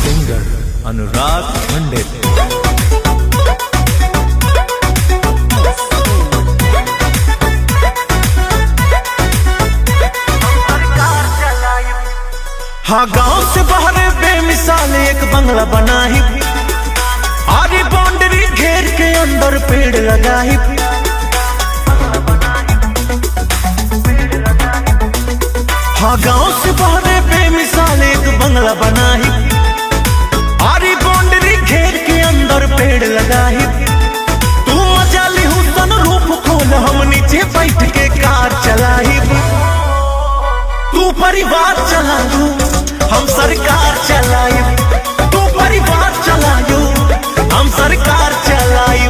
Singer Anurag पंडित। हाँ, गांव से बाहर बेमिसाल एक बंगला बनाई, आरी बाउंड्री घेर के अंदर पेड़ लगाई। हाँ, गांव से बाहर बेमिसाल एक बंगला बनाई, आरी बाउंड्री घेर के अंदर पेड़ लगाई। तू मजा ली हुसन रूप खोल, हम नीचे बैठ के कार चलाई। तू परिवार चला लू, हम सरकार चलाई। तू परिवार चलायू, हम सरकार चलाई।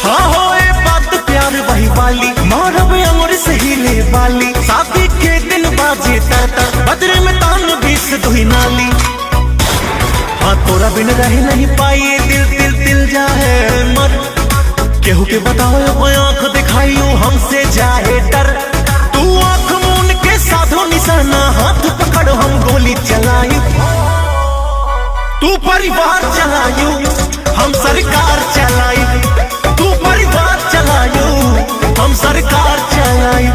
हाँ हो ए बात प्यार वही वाली, मारब अमर से हिले वाली। शादी के दिन बाजे ताता, बदरे में तान बीस दुही नाली। हाँ, तोरा बिन रह नहीं पाई, दिल दिल दिल जाए मर। केहू के बताओ आंख दिखाइयो, हमसे जाए डर। तू आंख मून के साधो निशाना, हाथ पकड़ो हम गोली चलाई। तू परिवार चलायू, हम सरकार चलाई। तू परिवार चलायू, हम सरकार चलाई।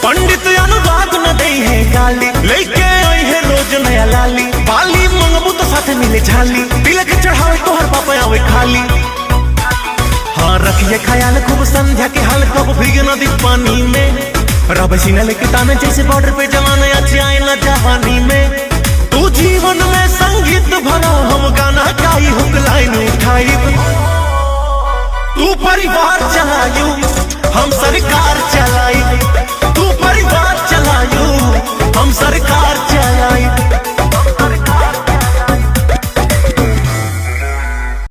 पंडित अनुराग न दे है गाली, लेके आई है रोज नया लाली। बाली मंगबू तो साथ मिले झाली, तिलक चढ़ावे तोहर पापा आवे खाली। हाँ, रखिए ख्याल खूब संध्या के हाल, कब भीगे नदी पानी में। रब सीना लेके ताने जैसे बॉर्डर पे जवान अच्छे आए न जवानी में। तू जीवन में संगीत भरा, हम गाना गाई हुक लाइन उठाई। तू परिवार चलायू, हम सरकार चलाई। तू परिवार चलायू, हम सरकार चलाई।